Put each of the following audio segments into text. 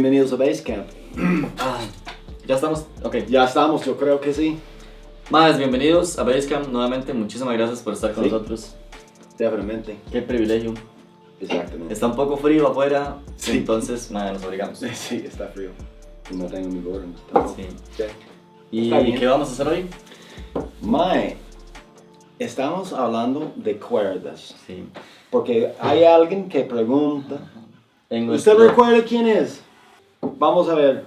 bienvenidos a Basecamp. Ya estamos, ok. Ya estamos, yo creo que sí. Más, bienvenidos a Basecamp nuevamente. Muchísimas gracias por estar con nosotros. Definitivamente. Qué privilegio. Exactamente. Está un poco frío afuera, Sí. entonces nos obligamos. Sí, está frío. Y no tengo mi gorro. Sí. Okay. ¿Y Está bien. qué vamos a hacer hoy? Mae, estamos hablando de cuerdas. Sí. Porque hay alguien que pregunta. En ¿Usted nuestro- recuerda quién es? Vamos a ver.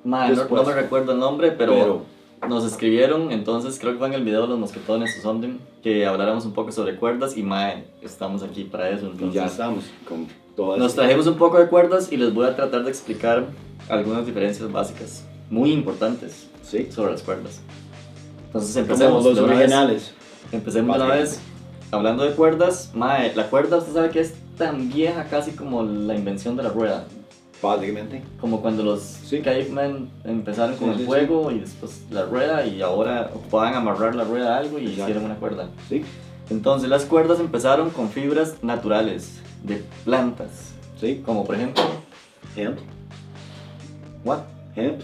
Mae, no después? me recuerdo el nombre, pero nos escribieron, entonces creo que fue en el video de los mosquetones o something, que habláramos un poco sobre cuerdas y mae, estamos aquí para eso. Y Entonces, ya estamos con todas. nos trajimos un poco de cuerdas y les voy a tratar de explicar algunas diferencias básicas, muy importantes, Sí. sobre las cuerdas. Entonces Como empecemos los de una vez. originales. Empecemos de una vez. Hablando de cuerdas, mae, la cuerda usted sabe que es tan vieja casi como la invención de la rueda. Básicamente. Como cuando los Sí. cavemen empezaron con Sí, el sí, fuego y después la rueda y ahora ocupaban amarrar la rueda a algo y Exacto. hicieron una cuerda. Sí. Entonces las cuerdas empezaron con fibras naturales de plantas, Sí. como por ejemplo, Hemp. what? Hemp.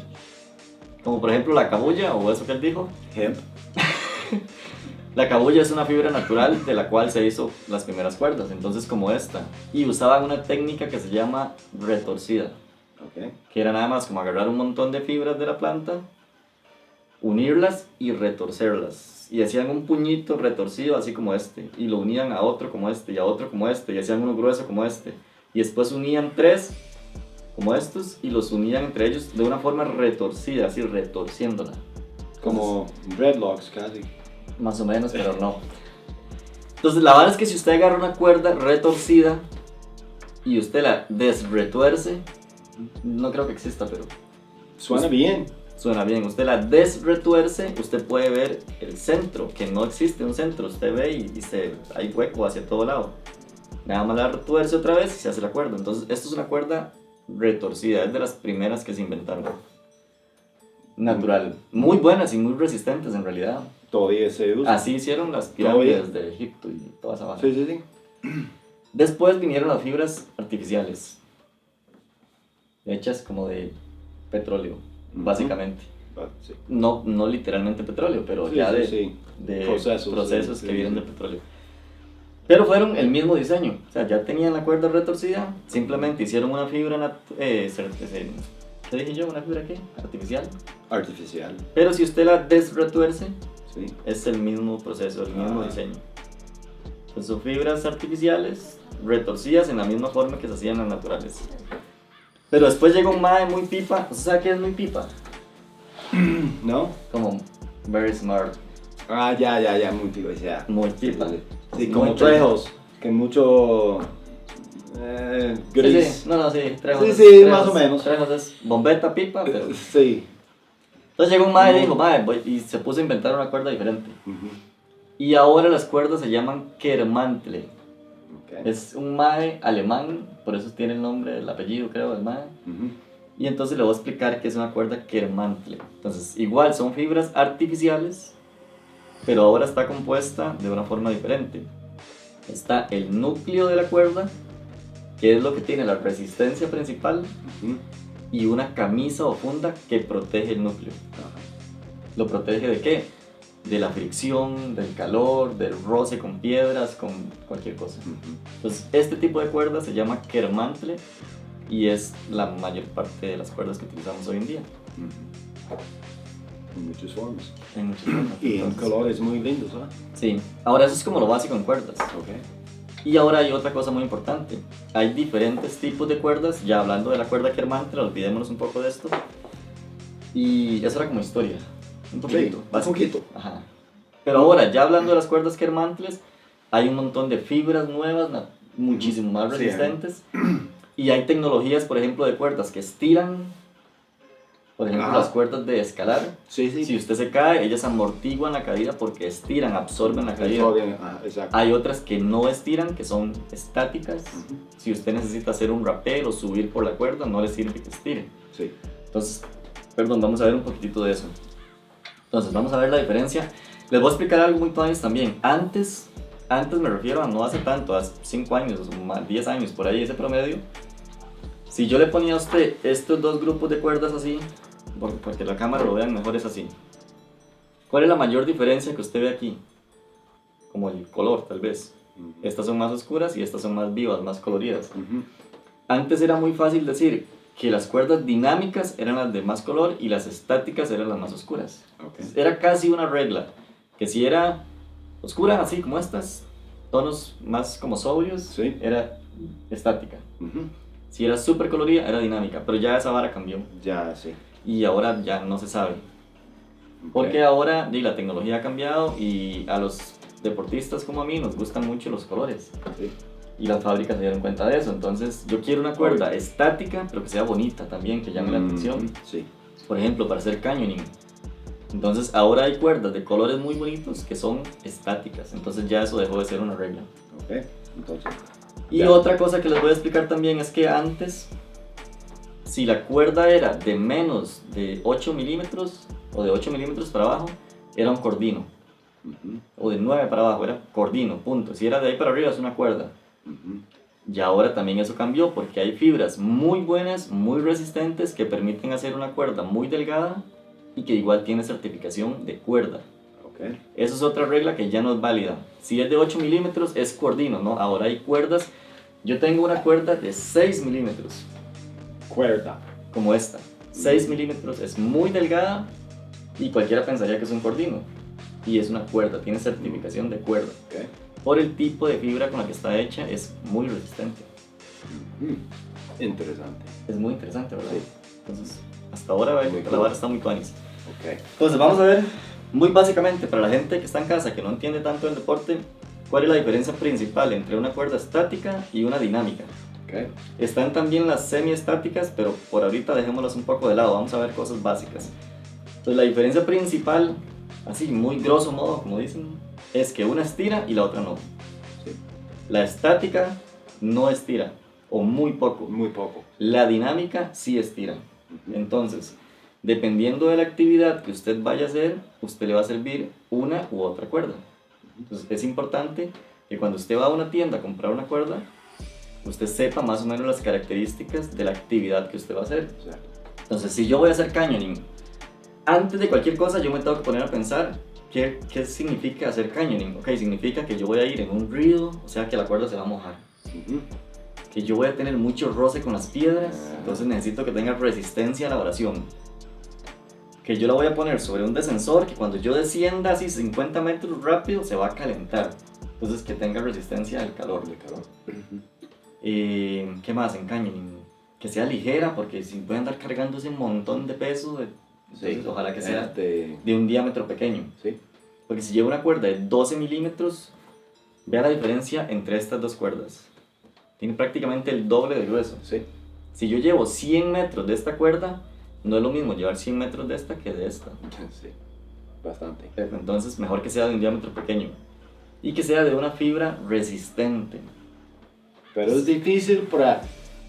Como por ejemplo la cabuya o eso que él dijo. Hemp. La cabuya es una fibra natural de la cual se hizo las primeras cuerdas, entonces como esta. Y usaban una técnica que se llama retorcida, Ok. que era nada más como agarrar un montón de fibras de la planta, unirlas y retorcerlas. Y hacían un puñito retorcido así como este, y lo unían a otro como este, y a otro como este, y hacían uno grueso como este. Y después unían tres como estos y los unían entre ellos de una forma retorcida, así retorciéndola. Como dreadlocks casi. Más o menos, pero no. Entonces la verdad es que si usted agarra una cuerda retorcida y usted la desretuerce, no creo que exista, pero Suena bien. suena bien. Usted la desretuerce, usted puede ver el centro, que no existe un centro. Usted ve y hay hueco hacia todo lado. Nada más la retuerce otra vez y se hace la cuerda. Entonces esto es una cuerda retorcida, es de las primeras que se inventaron. Natural. Muy buenas y muy resistentes en realidad. Todavía se usa. Así hicieron las pirámides de Egipto y toda esa vaina. Sí, sí, sí. Después vinieron las fibras artificiales, hechas como de petróleo, Ujú. básicamente. Sí. No literalmente petróleo, pero Sí, ya sí, de, sí. de Procesos, que sí, vienen sí. de petróleo. Pero fueron el mismo diseño, o sea, ya tenían la cuerda retorcida, simplemente hicieron una fibra, ¿qué dije yo? ¿Una fibra qué? Artificial. Artificial. Pero si usted la desretuerce, Sí. es el mismo proceso, el mismo Ah. diseño. Pues son fibras artificiales retorcidas en la misma forma que se hacían las naturales. Pero después llegó un mae muy pipa. ¿Usted sabe qué es muy pipa? ¿No? Como very smart, Ah, ya, muy pico, ya. muy pipa. Sí, Muy como pipa. trejos. Que mucho. Gris. Sí, sí, no, sí, trejos. Sí, es- sí, trejos- más o menos. Trejos es bombeta, pipa, pero... Sí. Entonces llegó un mae y Ujú. dijo, mae, y se puso a inventar una cuerda diferente. Ujú. Y ahora las cuerdas se llaman Kermantle. Ok. Es un mae alemán, por eso tiene el nombre, el apellido creo del mae. Ujú. Y entonces le voy a explicar qué es una cuerda Kermantle. Entonces, igual son fibras artificiales, pero ahora está compuesta de una forma diferente. Está el núcleo de la cuerda, que es lo que tiene la resistencia principal, Ujú. y una camisa o funda que protege el núcleo. Ajá. ¿Lo protege de qué? De la fricción, del calor, del roce con piedras, con cualquier cosa. Ujú. Entonces, este tipo de cuerda se llama Kermantle y es la mayor parte de las cuerdas que utilizamos hoy en día. Ujú. En muchas formas. En muchas formas. Y en Entonces, colores muy lindos, ¿ah? sí, ahora eso es como lo básico en cuerdas. Ok. Y ahora hay otra cosa muy importante. Hay diferentes tipos de cuerdas, ya hablando de la cuerda Kermantle, olvidémonos un poco de esto. Y eso era como historia. Un poquito. Un básico. poquito. Ajá. Pero ahora, ya hablando de las cuerdas Kermantles, hay un montón de fibras nuevas, muchísimo más Sí, resistentes. Y hay tecnologías, por ejemplo, de cuerdas que estiran. Por ejemplo, Ajá. las cuerdas de escalar. Sí, sí. Si usted se cae, ellas amortiguan la caída porque estiran, absorben la caída. Ajá, exacto. Hay otras que no estiran, que son estáticas. Ujú. Si usted necesita hacer un rappel o subir por la cuerda, no le sirve que estire. Sí. Entonces, perdón, vamos a ver un poquitito de eso. Entonces, vamos a ver la diferencia. Les voy a explicar algo muy tuanis también. Antes me refiero a no hace tanto, hace 5 años, o más 10 años, por ahí ese promedio. Si yo le ponía a usted estos dos grupos de cuerdas así, porque la cámara lo vean mejor es así. ¿Cuál es la mayor diferencia que usted ve aquí? Como el color, tal vez. Estas son más oscuras y estas son más vivas, más coloridas. Antes era muy fácil decir que las cuerdas dinámicas eran las de más color y las estáticas eran las más oscuras. Okay. Era casi una regla, que si era oscura, así como estas, tonos más como sobrios, Sí. era estática. Si era súper colorida, era dinámica, pero ya esa vara cambió. Ya, sí. Y ahora ya no se sabe. Okay. Porque ahora la tecnología ha cambiado y a los deportistas como a mí nos gustan mucho los colores. Sí. Y las fábricas se dieron cuenta de eso. Entonces yo quiero una cuerda estática, pero que sea bonita también, que llame la atención. Sí. Por ejemplo, para hacer canyoning. Entonces ahora hay cuerdas de colores muy bonitos que son estáticas. Entonces ya eso dejó de ser una regla. Ok, entonces. Y ya. otra cosa que les voy a explicar también es que antes, si la cuerda era de menos de 8 milímetros o de 8 milímetros para abajo, era un cordino. O de 9 para abajo, era cordino, punto. Si era de ahí para arriba, es una cuerda. Y ahora también eso cambió porque hay fibras muy buenas, muy resistentes que permiten hacer una cuerda muy delgada y que igual tiene certificación de cuerda. Okay. Eso es otra regla que ya no es válida. Si es de 8 milímetros es cordino, ¿no? Ahora hay cuerdas. Yo tengo una cuerda de 6 milímetros, Cuerda. como esta. 6 milímetros, es muy delgada y cualquiera pensaría que es un cordino. Y es una cuerda, tiene certificación de cuerda. Okay. Por el tipo de fibra con la que está hecha, es muy resistente. Interesante. Es muy interesante, ¿verdad? Sí. Entonces, hasta ahora Muy la cool. vara está muy tuanis. Okay. Entonces, vamos a ver, muy básicamente, para la gente que está en casa, que no entiende tanto el deporte, cuál es la diferencia principal entre una cuerda estática y una dinámica. Okay. Están también las semiestáticas, pero por ahorita dejémoslas un poco de lado, vamos a ver cosas básicas. Entonces, la diferencia principal, así muy grosso modo, como dicen, es que una estira y la otra no. Sí. La estática no estira, o muy poco. Muy poco. La dinámica sí estira. Entonces, dependiendo de la actividad que usted vaya a hacer, usted le va a servir una u otra cuerda. Entonces, es importante que cuando usted va a una tienda a comprar una cuerda, usted sepa más o menos las características de la actividad que usted va a hacer. Exacto. Entonces, si yo voy a hacer canyoning, antes de cualquier cosa yo me tengo que poner a pensar qué significa hacer canyoning. Ok, significa que yo voy a ir en un río, o sea que la cuerda se va a mojar. Que yo voy a tener mucho roce con las piedras, entonces necesito que tenga resistencia a la abrasión. Que yo la voy a poner sobre un descensor que cuando yo descienda así 50 metros rápido se va a calentar. Entonces que tenga resistencia al calor. De calor. ¿Qué más en canyoning? Que sea ligera, porque si voy a andar cargando ese montón de peso, entonces ojalá que sea de un diámetro pequeño. Sí. Porque si llevo una cuerda de 12 milímetros, vea la diferencia entre estas dos cuerdas. Tiene prácticamente el doble de grueso. Sí. Si yo llevo 100 metros de esta cuerda, no es lo mismo llevar 100 metros de esta que de esta. Sí. Bastante. Entonces, mejor que sea de un diámetro pequeño. Y que sea de una fibra resistente. Pero es difícil para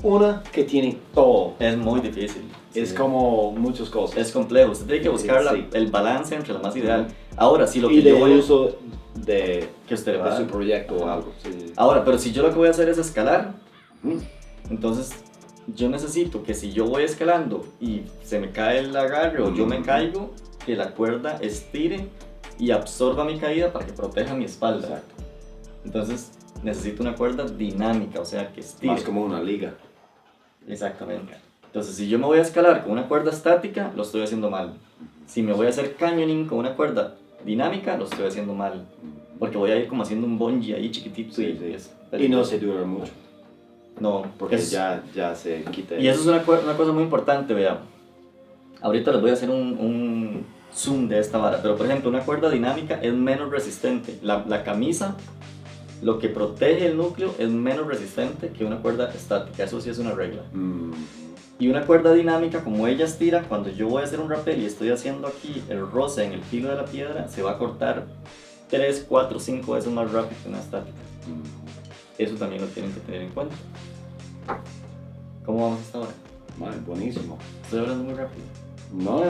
una que tiene todo. Es muy difícil. Es Sí. como muchas cosas. Es complejo. Usted tiene que buscar Sí. el balance entre la más ideal. Ahora, si lo que y de yo voy uso de que usted le va a su dar. proyecto o algo. Sí. Ahora, pero si yo lo que voy a hacer es escalar, Ujú. entonces yo necesito que si yo voy escalando y se me cae el agarre o yo me caigo, que la cuerda estire y absorba mi caída para que proteja mi espalda. Exacto. Entonces necesito una cuerda dinámica, o sea, que estire. Más como una liga. Exactamente. Entonces, si yo me voy a escalar con una cuerda estática, lo estoy haciendo mal. Si me voy a hacer canyoning con una cuerda dinámica, lo estoy haciendo mal. Porque voy a ir como haciendo un bungee ahí chiquitito. Sí, y, sí. es Y no peligroso. se dura mucho. No, Porque es- ya se quita. Y eso es una cosa muy importante, vea. Ahorita les voy a hacer un zoom de esta vara. Pero, por ejemplo, una cuerda dinámica es menos resistente. La camisa, lo que protege el núcleo, es menos resistente que una cuerda estática. Eso sí es una regla. Y una cuerda dinámica, como ella estira, cuando yo voy a hacer un rappel y estoy haciendo aquí el roce en el filo de la piedra, se va a cortar 3, 4, 5 veces más rápido que una estática. Eso también lo tienen que tener en cuenta. ¿Cómo vamos hasta ahora? Man, buenísimo. Estoy hablando muy rápido. No.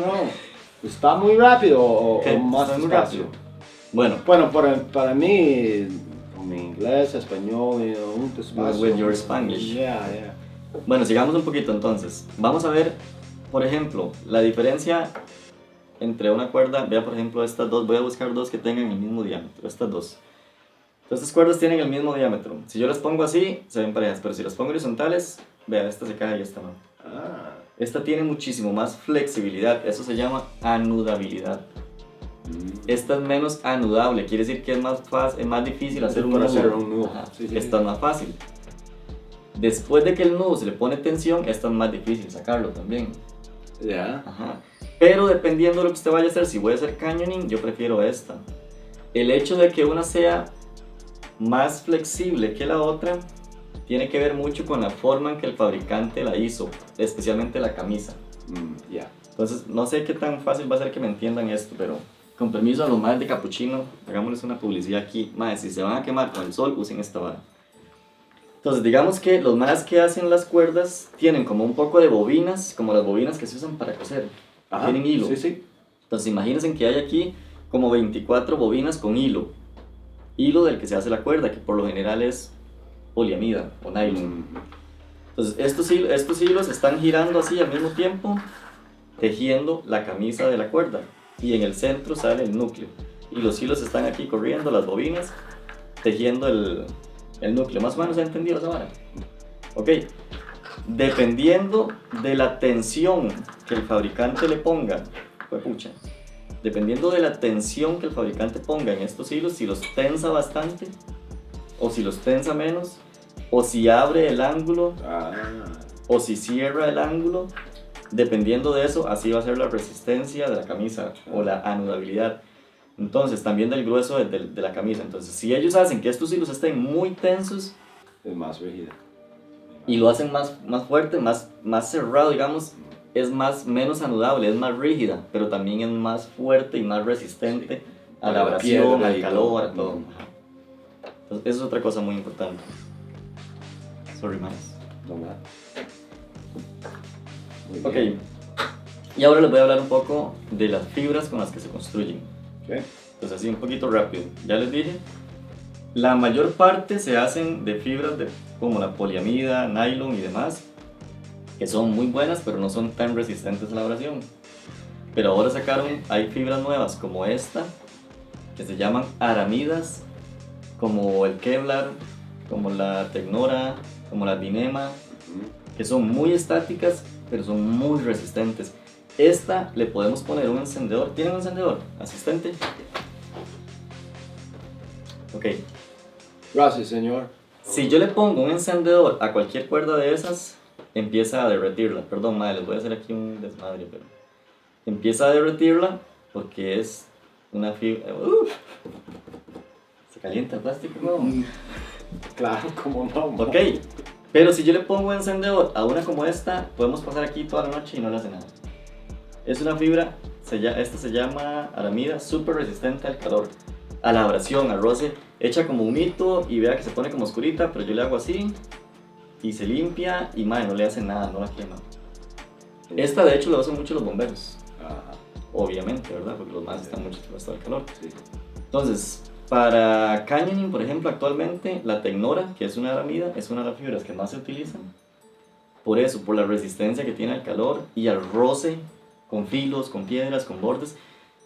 ¿Está muy rápido o ¿Qué? más Estoy muy despacio? rápido. Bueno, Bueno, para mí, con mi inglés, español, un despacio. With your Spanish. Yeah. Bueno, sigamos un poquito entonces. Vamos a ver, por ejemplo, la diferencia entre una cuerda. Vea, por ejemplo, estas dos. Voy a buscar dos que tengan el mismo diámetro. Estas dos. Entonces, estas cuerdas tienen el mismo diámetro. Si yo las pongo así, se ven parejas. Pero si las pongo horizontales, vea, esta se cae y esta no. Ah. Esta tiene muchísimo más flexibilidad. Eso se llama anudabilidad. Esta es menos anudable. Quiere decir que es más fácil, es más difícil hacer un Para nudo. hacer un nudo. Ajá, Sí, sí, esta es más fácil. Después de que el nudo se le pone tensión, esta es más difícil sacarlo también. Ya. Ajá. Pero dependiendo de lo que usted vaya a hacer, si voy a hacer canyoning, yo prefiero esta. El hecho de que una sea más flexible que la otra tiene que ver mucho con la forma en que el fabricante la hizo, especialmente la camisa. Ya. Entonces, no sé qué tan fácil va a ser que me entiendan esto, pero con permiso a los más de capuchino, hagámosles una publicidad aquí. Más, si se van a quemar con el sol, usen esta vara. Entonces, digamos que los más que hacen las cuerdas tienen como un poco de bobinas, como las bobinas que se usan para coser. Ajá. Tienen hilo. Sí, sí. Entonces, imagínense que hay aquí como 24 bobinas con hilo. Hilo del que se hace la cuerda, que por lo general es poliamida o nylon. Entonces, estos hilos están girando así al mismo tiempo, tejiendo la camisa de la cuerda. Y en el centro sale el núcleo. Y los hilos están aquí corriendo, las bobinas, tejiendo el núcleo. Más o menos, ¿se ha entendido esa vara? Ok. Dependiendo de la tensión que el fabricante le ponga, pues pucha, dependiendo de la tensión que el fabricante ponga en estos hilos, si los tensa bastante, o si los tensa menos, o si abre el ángulo, o si cierra el ángulo, dependiendo de eso, así va a ser la resistencia de la camisa o la anudabilidad. Entonces, también del grueso de la camisa. Entonces, si ellos hacen que estos hilos estén muy tensos, Es más rígida. y lo hacen más fuerte, más cerrado, digamos, es menos anudable, es más rígida, pero también es más fuerte y más resistente a la abrasión, al calor, a todo. Entonces, eso es otra cosa muy importante. Sorry, más. No más. Ok, y ahora les voy a hablar un poco de las fibras con las que se construyen. Okay. Entonces, así un poquito rápido. Ya les dije, la mayor parte se hacen de fibras como la poliamida, nylon y demás, que son muy buenas, pero no son tan resistentes a la abrasión. Pero ahora hay fibras nuevas como esta, que se llaman aramidas, como el Kevlar, como la Tecnora, como la Dyneema, que son muy estáticas, pero son muy resistentes. Esta le podemos poner un encendedor. ¿Tiene un encendedor? ¿Asistente? Ok. Gracias, señor. Si yo le pongo un encendedor a cualquier cuerda de esas, empieza a derretirla. Perdón, madre, les voy a hacer aquí un desmadre, pero empieza a derretirla porque es una fibra. Se calienta el plástico, ¿no? Claro, como no. Ok, pero si yo le pongo un encendedor a una como esta, podemos pasar aquí toda la noche y no le hace nada. Es una fibra, esta se llama aramida, súper resistente al calor, a la abrasión, al roce. Echa como humito y vea que se pone como oscurita, pero yo le hago así y se limpia y madre, no le hace nada, no la quema. Esta de hecho la usan mucho los bomberos. Ajá. Obviamente, ¿verdad? Porque los más están mucho expuestos al calor. Sí. Entonces, para canyoning, por ejemplo, actualmente la Tecnora, que es una aramida, es una de las fibras que más se utilizan. Por eso, por la resistencia que tiene al calor y al roce con filos, con piedras, con bordes.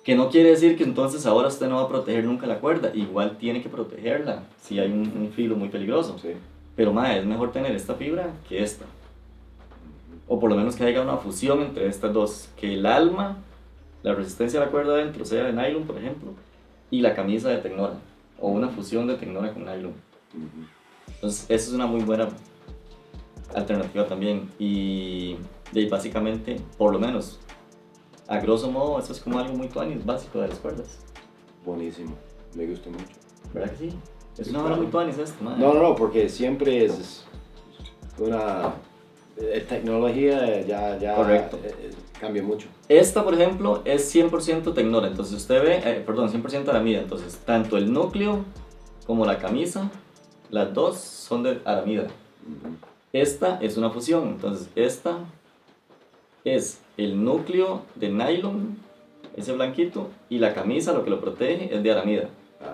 Que no quiere decir que entonces ahora usted no va a proteger nunca la cuerda. Igual tiene que protegerla si hay un filo muy peligroso. Sí. Pero mae, es mejor tener esta fibra que esta. O por lo menos que haya una fusión entre estas dos. Que el alma, la resistencia de la cuerda adentro sea de nylon, por ejemplo, y la camisa de Tecnora. O una fusión de Tecnora con nylon. Entonces, esa es una muy buena alternativa también. Y básicamente, por lo menos, a grosso modo, eso es como algo muy tuanis, básico de las cuerdas. Buenísimo. Me gustó mucho. ¿Verdad que sí? Es una hora muy tuanis esto, madre. No, porque siempre es una tecnología ya Correcto. Cambia mucho. Esta, por ejemplo, es 100% Tecnora, entonces usted ve, 100% aramida, entonces tanto el núcleo como la camisa, las dos son de aramida. Esta es una fusión, entonces esta es el núcleo de nylon, ese blanquito, y la camisa, lo que lo protege, es de aramida.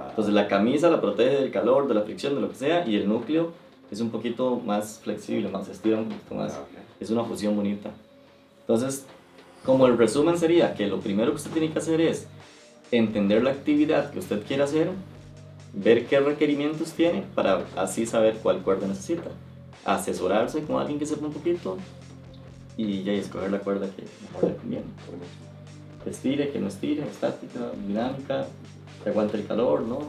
Entonces la camisa la protege del calor, de la fricción, de lo que sea, y el núcleo Es un poquito más flexible, más estira un poquito más. Ah, ok. Es una fusión bonita. Entonces, como el resumen sería que lo primero que usted tiene que hacer es entender la actividad que usted quiere hacer, ver qué requerimientos tiene para así saber cuál cuerda necesita, asesorarse con alguien que sepa un poquito y ya escoger la cuerda que mejor le conviene. Que estire, que no estire, estática, dinámica, que aguante el calor, ¿no?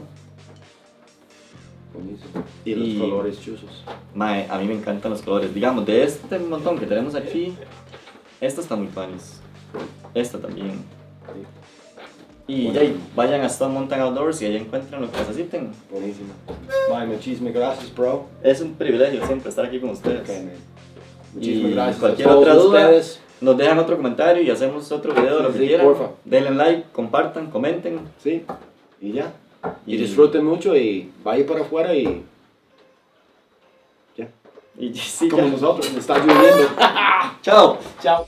Buenísimo. Y los colores chuzos. Mae, a mí me encantan los colores. Digamos, de este montón que tenemos aquí, esta está muy panis. Esta también. Y Bueno. ya, vayan a Stone Mountain Outdoors y ahí encuentren lo que necesiten. Buenísimo. Mae, muchísimas gracias, bro. Es un privilegio siempre estar aquí con ustedes. Okay, man. Muchísimas Y gracias cualquier a todos otra duda, ustedes. nos dejan otro comentario y hacemos otro video de lo que Sí, quieran. porfa. Denle like, compartan, comenten. Sí, y ya. Y Y- disfruten mucho y vaya para afuera y ya. Y sí, Como ya. nosotros, está lloviendo. Chao. Chao.